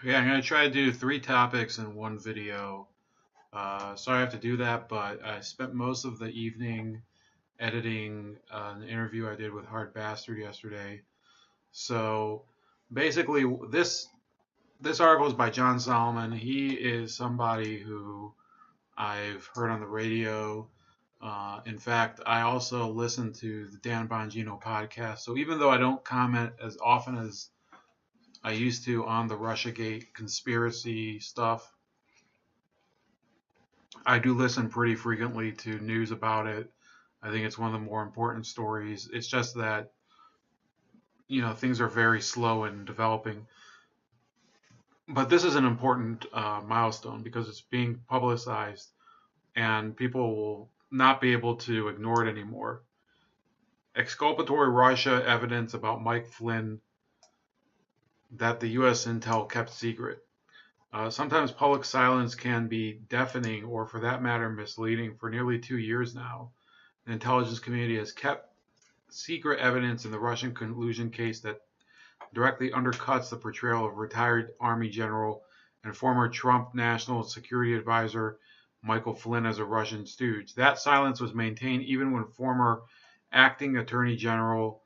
Yeah, I'm going to try to do 3 topics in one video. Sorry I have to do that, but I spent most of the evening editing an interview I did with Hard Bastard yesterday. So basically, this article is by John Solomon. He is somebody who I've heard on the radio. In fact, I also listen to the Dan Bongino podcast. So even though I don't comment as often as I used to on the Russiagate conspiracy stuff, I do listen pretty frequently to news about it. I think it's one of the more important stories. It's just that, things are very slow in developing. But this is an important milestone because it's being publicized and people will not be able to ignore it anymore. Exculpatory Russia evidence about Mike Flynn that the U.S. intel kept secret. Sometimes public silence can be deafening or, for that matter, misleading. For nearly 2 years now, the intelligence community has kept secret evidence in the Russian collusion case that directly undercuts the portrayal of retired Army General and former Trump National Security Advisor Michael Flynn as a Russian stooge. That silence was maintained even when former acting Attorney General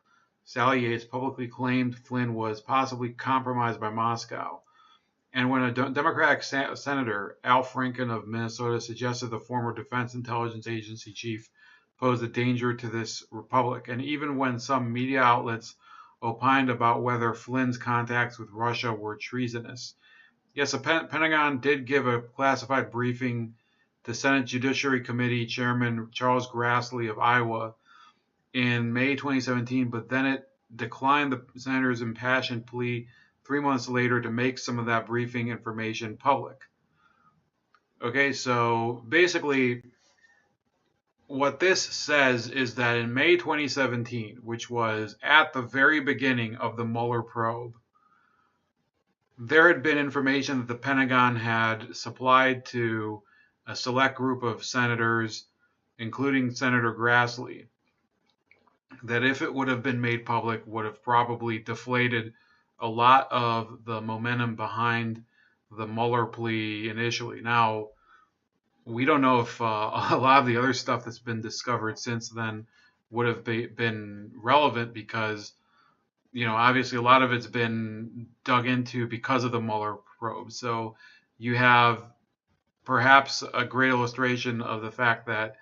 Sally Yates publicly claimed Flynn was possibly compromised by Moscow. And when a Democratic Senator, Al Franken of Minnesota, suggested the former Defense Intelligence Agency chief posed a danger to this republic, and even when some media outlets opined about whether Flynn's contacts with Russia were treasonous. Yes, the Pentagon did give a classified briefing to Senate Judiciary Committee Chairman Charles Grassley of Iowa in May 2017, but then it declined the senator's impassioned plea 3 months later to make some of that briefing information public. Okay, so basically, what this says is that in May 2017, which was at the very beginning of the Mueller probe, there had been information that the Pentagon had supplied to a select group of senators, including Senator Grassley, that if it would have been made public, would have probably deflated a lot of the momentum behind the Mueller plea initially. Now, we don't know if a lot of the other stuff that's been discovered since then would have been relevant because, obviously a lot of it's been dug into because of the Mueller probe. So you have perhaps a great illustration of the fact that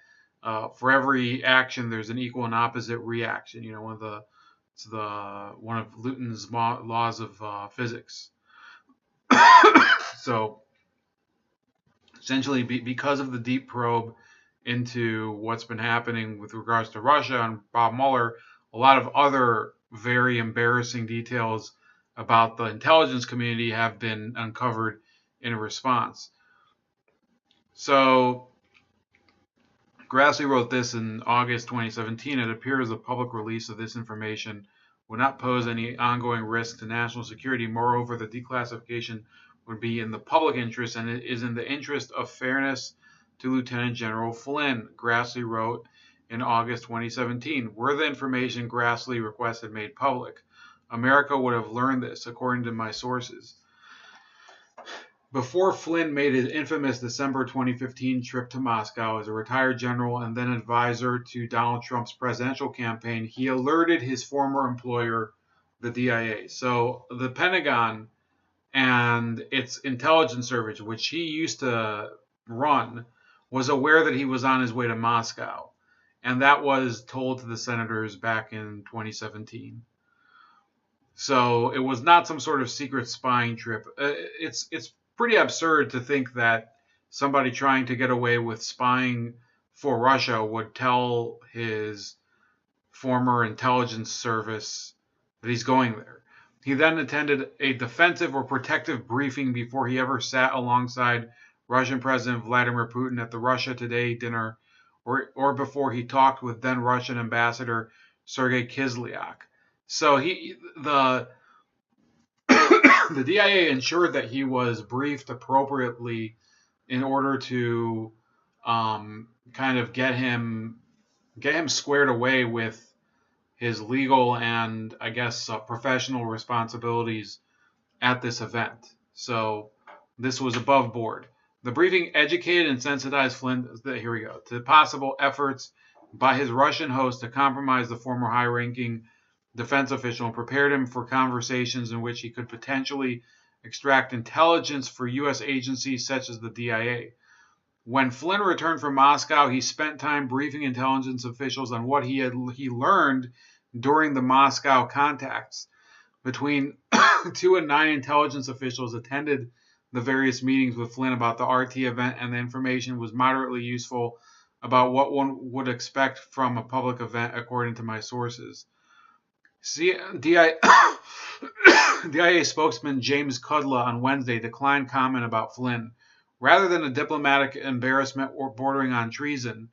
for every action, there's an equal and opposite reaction. One of Newton's laws of physics. So essentially, because of the deep probe into what's been happening with regards to Russia and Bob Mueller, a lot of other very embarrassing details about the intelligence community have been uncovered in response. So Grassley wrote this in August 2017. It appears the public release of this information would not pose any ongoing risk to national security. Moreover, the declassification would be in the public interest, and it is in the interest of fairness to Lieutenant General Flynn, Grassley wrote in August 2017. Were the information Grassley requested made public, America would have learned this, according to my sources. Before Flynn made his infamous December 2015 trip to Moscow as a retired general and then advisor to Donald Trump's presidential campaign, he alerted his former employer, the DIA. So the Pentagon and its intelligence service, which he used to run, was aware that he was on his way to Moscow. And that was told to the senators back in 2017. So it was not some sort of secret spying trip. It's pretty absurd to think that somebody trying to get away with spying for Russia would tell his former intelligence service that he's going there. He then attended a defensive or protective briefing before he ever sat alongside Russian President Vladimir Putin at the Russia Today dinner, or before he talked with then Russian Ambassador Sergei Kislyak. So the DIA ensured that he was briefed appropriately in order to kind of get him squared away with his legal and, I guess, professional responsibilities at this event. So this was above board. The briefing educated and sensitized Flynn, here we go, to possible efforts by his Russian host to compromise the former high-ranking defense official and prepared him for conversations in which he could potentially extract intelligence for U.S. agencies such as the DIA. When Flynn returned from Moscow, he spent time briefing intelligence officials on what he learned during the Moscow contacts. Between 2 and 9 intelligence officials attended the various meetings with Flynn about the RT event, and the information was moderately useful about what one would expect from a public event, according to my sources. DIA spokesman James Kudla on Wednesday declined comment about Flynn. Rather than a diplomatic embarrassment or bordering on treason,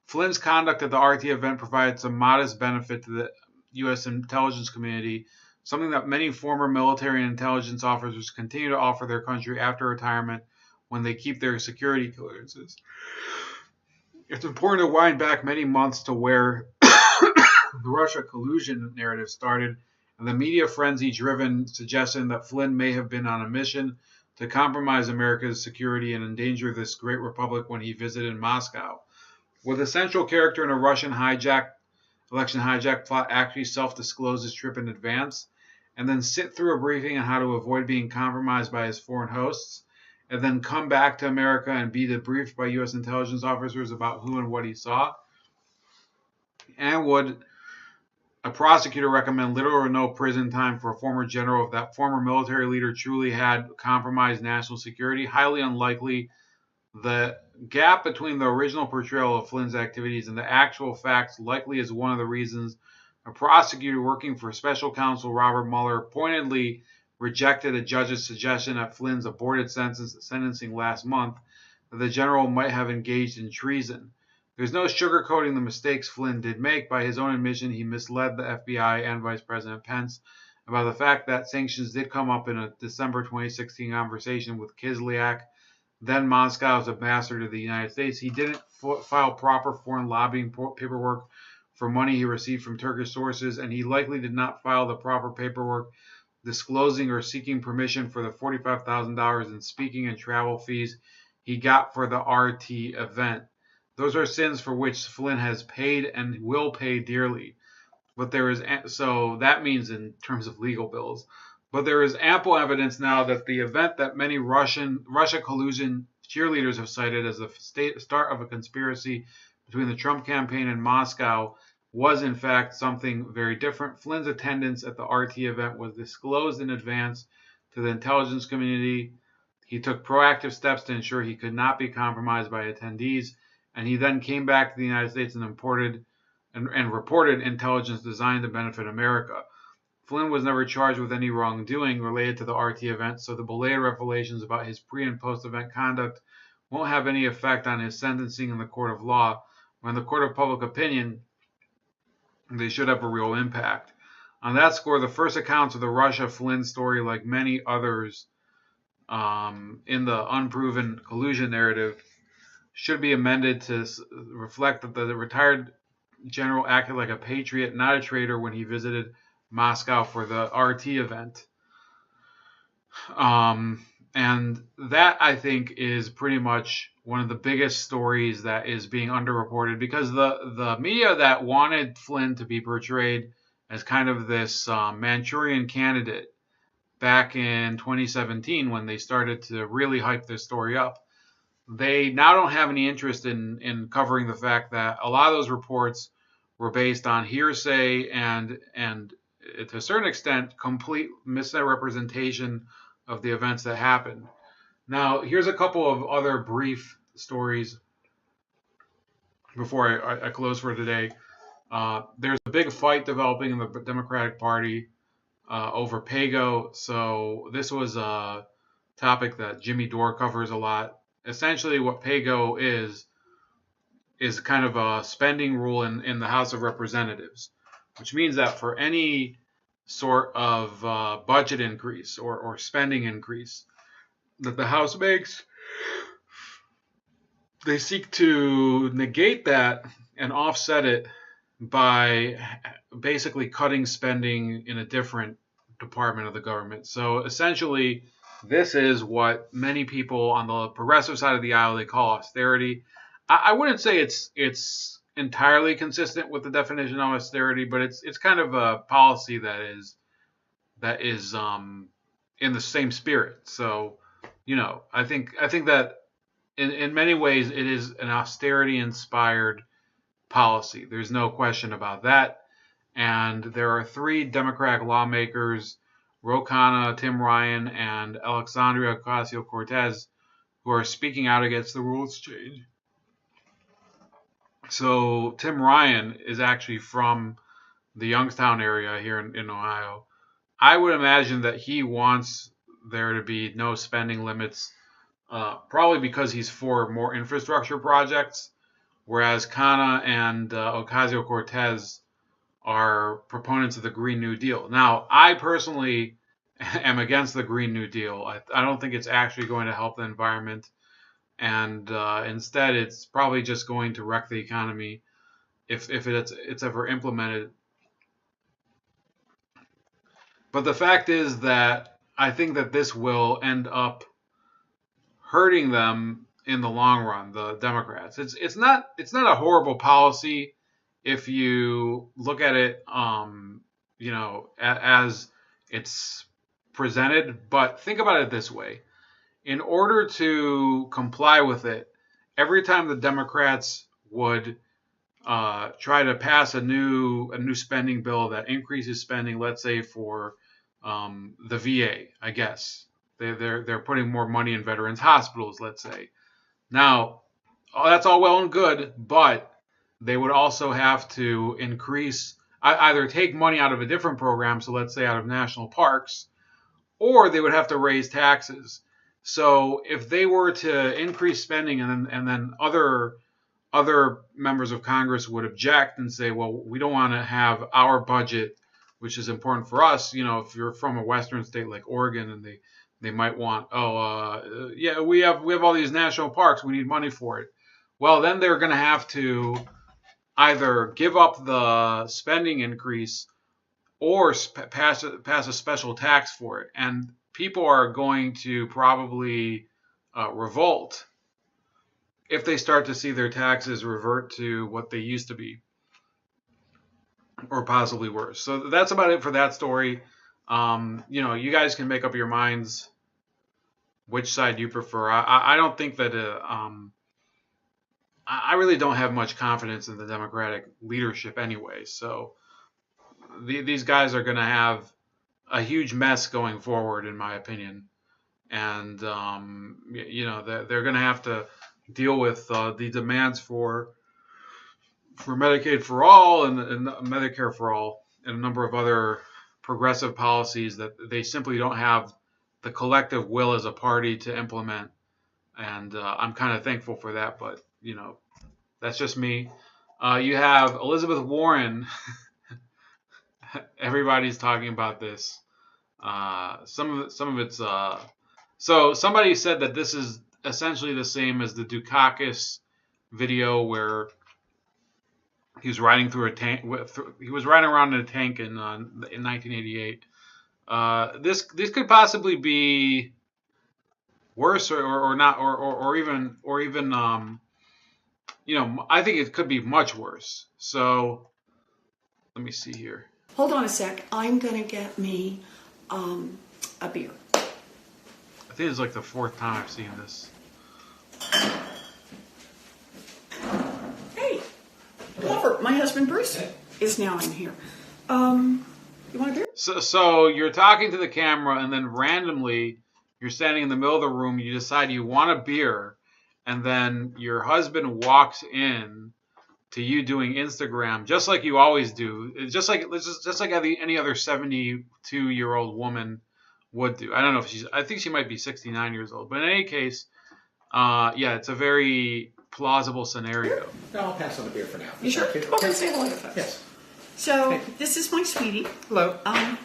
Flynn's conduct at the RT event provided some modest benefit to the U.S. intelligence community, something that many former military and intelligence officers continue to offer their country after retirement when they keep their security clearances. It's important to wind back many months to where the Russia collusion narrative started, and the media frenzy-driven suggestion that Flynn may have been on a mission to compromise America's security and endanger this great republic when he visited Moscow. Would the central character in a Russian election hijack plot actually self-disclose his trip in advance, and then sit through a briefing on how to avoid being compromised by his foreign hosts, and then come back to America and be debriefed by U.S. intelligence officers about who and what he saw? And would a prosecutor recommend little or no prison time for a former general if that former military leader truly had compromised national security? Highly unlikely. The gap between the original portrayal of Flynn's activities and the actual facts likely is one of the reasons a prosecutor working for special counsel Robert Mueller pointedly rejected a judge's suggestion at Flynn's aborted sentencing last month that the general might have engaged in treason. There's no sugarcoating the mistakes Flynn did make. By his own admission, he misled the FBI and Vice President Pence about the fact that sanctions did come up in a December 2016 conversation with Kislyak, then Moscow's ambassador to the United States. He didn't file proper foreign lobbying paperwork for money he received from Turkish sources, and he likely did not file the proper paperwork disclosing or seeking permission for the $45,000 in speaking and travel fees he got for the RT event. Those are sins for which Flynn has paid and will pay dearly. But there is, so that means in terms of legal bills. But there is ample evidence now that the event that many Russia collusion cheerleaders have cited as the start of a conspiracy between the Trump campaign and Moscow was in fact something very different. Flynn's attendance at the RT event was disclosed in advance to the intelligence community. He took proactive steps to ensure he could not be compromised by attendees, and he then came back to the United States and reported intelligence designed to benefit America. Flynn was never charged with any wrongdoing related to the RT event, so the belated revelations about his pre- and post-event conduct won't have any effect on his sentencing in the court of law. Or in the court of public opinion, they should have a real impact. On that score, the first accounts of the Russia-Flynn story, like many others in the unproven collusion narrative, should be amended to reflect that the retired general acted like a patriot, not a traitor, when he visited Moscow for the RT event. And that, I think, is pretty much one of the biggest stories that is being underreported, because the media that wanted Flynn to be portrayed as kind of this Manchurian candidate back in 2017, when they started to really hype this story up, they now don't have any interest in covering the fact that a lot of those reports were based on hearsay and to a certain extent complete misrepresentation of the events that happened. Now, here's a couple of other brief stories before I close for today. There's a big fight developing in the Democratic Party over PAYGO. So this was a topic that Jimmy Dore covers a lot. Essentially, what PAYGO is kind of a spending rule in the House of Representatives, which means that for any sort of budget increase or spending increase that the House makes, they seek to negate that and offset it by basically cutting spending in a different department of the government. So essentially, this is what many people on the progressive side of the aisle, they call austerity. I wouldn't say it's entirely consistent with the definition of austerity, but it's kind of a policy that is in the same spirit. So, I think that in many ways it is an austerity inspired policy. There's no question about that. And there are three Democratic lawmakers, Ro Khanna, Tim Ryan, and Alexandria Ocasio-Cortez, who are speaking out against the rules change. So Tim Ryan is actually from the Youngstown area here in Ohio. I would imagine that he wants there to be no spending limits, probably because he's for more infrastructure projects, whereas Khanna and Ocasio-Cortez are proponents of the Green New Deal. Now, I personally am against the Green New Deal. I don't think it's actually going to help the environment, and instead, it's probably just going to wreck the economy if it's ever implemented. But the fact is that I think that this will end up hurting them in the long run, the Democrats. It's not a horrible policy if you look at it, as it's presented. But think about it this way: in order to comply with it, every time the Democrats would try to pass a new spending bill that increases spending, let's say for the VA, I guess they're putting more money in veterans hospitals, let's say. Now, that's all well and good, but they would also have to increase, either take money out of a different program, so let's say out of national parks, or they would have to raise taxes. So if they were to increase spending and then other members of Congress would object and say, well, we don't want to have our budget, which is important for us. If you're from a Western state like Oregon, and they might want, yeah, we have all these national parks, we need money for it. Well, then they're going to have to either give up the spending increase or pass a special tax for it. And people are going to probably revolt if they start to see their taxes revert to what they used to be, or possibly worse. So that's about it for that story. You guys can make up your minds which side you prefer. I don't think that I really don't have much confidence in the Democratic leadership anyway. So these guys are going to have a huge mess going forward, in my opinion. And they're going to have to deal with the demands for Medicaid for all and Medicare for all, and a number of other progressive policies that they simply don't have the collective will as a party to implement. And I'm kind of thankful for that, but that's just me. You have Elizabeth Warren. Everybody's talking about this. Some of it's. So somebody said that this is essentially the same as the Dukakis video where he was riding through a tank. He was riding around in a tank in 1988. This could possibly be worse or not or even I think it could be much worse. So let me see here. Hold on a sec. I'm gonna get me a beer. I think it's like the fourth time I've seen this. Hey, Robert, my husband Bruce is now in here. You want a beer? So you're talking to the camera, and then randomly you're standing in the middle of the room. You decide you want a beer, and then your husband walks in to you doing Instagram, just like you always do. It's just like any other 72-year-old woman would do. I don't know if I think she might be 69 years old, but in any case, it's a very plausible scenario. No, I'll pass on the beer for now. You sure? Okay, say hello to folks. Yes. So this is my sweetie. Hello. And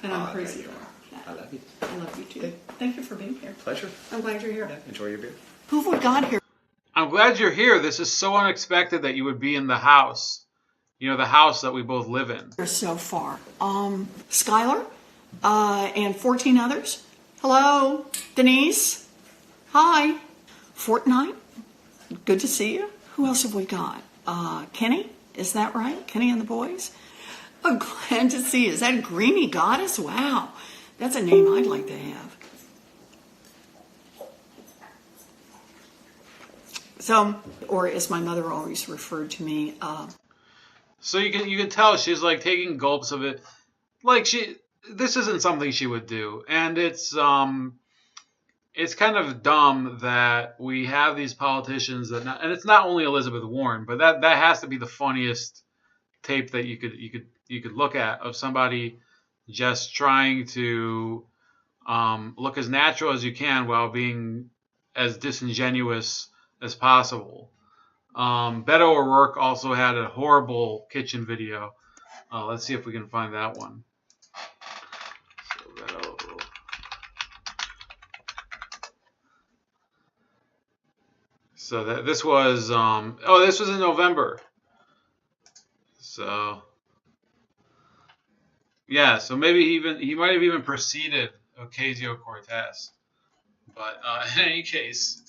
I'm crazy. I love you. I love you too. Thank you for being here. Pleasure. I'm glad you're here. Yeah, enjoy your beer. Who've we got here? I'm glad you're here. This is so unexpected that you would be in the house. The house that we both live in. So far, Skylar and 14 others Hello, Denise. Hi. Fortnite. Good to see you. Who else have we got? Kenny. Is that right? Kenny and the boys. Oh, glad to see you. Is that a Greeny Goddess? Wow, that's a name I'd like to have. So, or as my mother always referred to me, So you can tell she's like taking gulps of it. Like this isn't something she would do, and it's kind of dumb that we have these politicians and it's not only Elizabeth Warren, but that has to be the funniest tape that you could look at of somebody just trying to look as natural as you can while being as disingenuous as possible. Beto O'Rourke also had a horrible kitchen video. Let's see if we can find that one. So this was this was in November. So yeah, so maybe he might have even preceded Ocasio-Cortez. But in any case,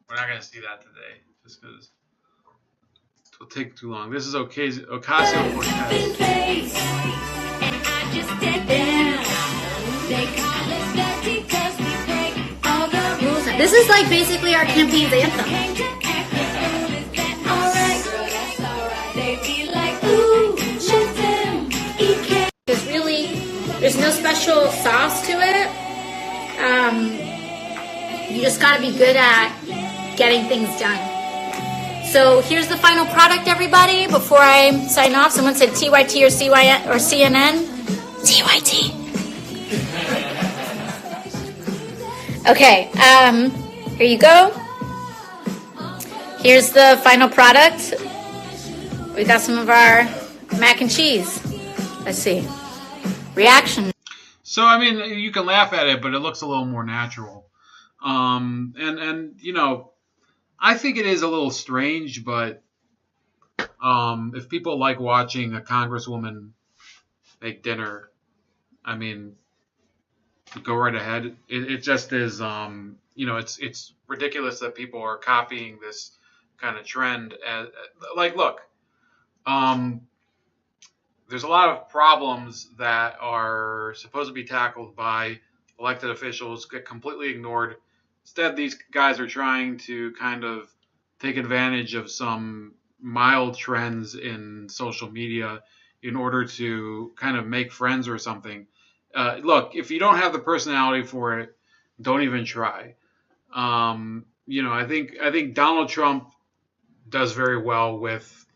we're not going to see that today, just because it will take too long. This is Ocasio-Cortez. This is like basically our campaign's anthem. There's no special sauce to it. You just gotta be good at getting things done. So here's the final product, everybody. Before I sign off, someone said TYT or CYN or CNN. TYT. Okay, here you go. Here's the final product. We got some of our mac and cheese. Let's see. Reaction. So I mean, you can laugh at it, but it looks a little more natural. And you know, I think it is a little strange, but if people like watching a congresswoman make dinner, I mean, go right ahead. It just is, you know, it's ridiculous that people are copying this kind of trend. Like, look, there's a lot of problems that are supposed to be tackled by elected officials get completely ignored. Instead, these guys are trying to kind of take advantage of some mild trends in social media in order to kind of make friends or something. Look, if you don't have the personality for it, don't even try. You know, I think Donald Trump does very well with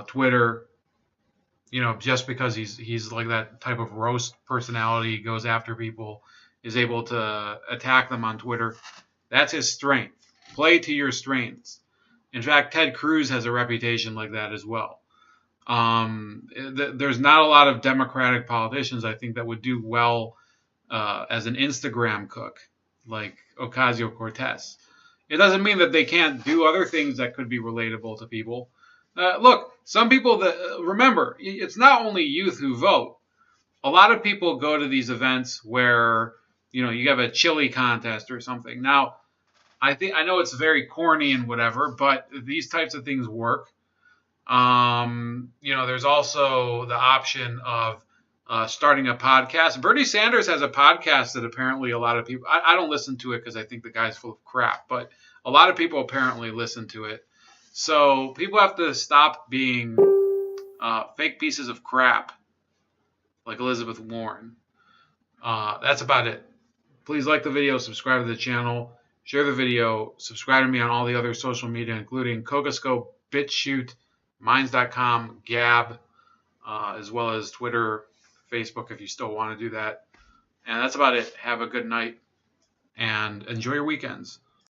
Twitter. You know, just because he's like that type of roast personality, goes after people, is able to attack them on Twitter. That's his strength. Play to your strengths. In fact, Ted Cruz has a reputation like that as well. There's not a lot of Democratic politicians, I think, that would do well as an Instagram cook, like Ocasio-Cortez. It doesn't mean that they can't do other things that could be relatable to people. Look, some people remember, it's not only youth who vote. A lot of people go to these events where, you know, you have a chili contest or something. Now, I know it's very corny and whatever, but these types of things work. You know, there's also the option of starting a podcast. Bernie Sanders has a podcast that apparently a lot of people, I don't listen to it because I think the guy's full of crap, but a lot of people apparently listen to it. So people have to stop being fake pieces of crap like Elizabeth Warren. That's about it. Please like the video, subscribe to the channel, share the video, subscribe to me on all the other social media, including Cocoscope, BitChute, Minds.com, Gab, as well as Twitter, Facebook if you still want to do that. And that's about it. Have a good night and enjoy your weekends.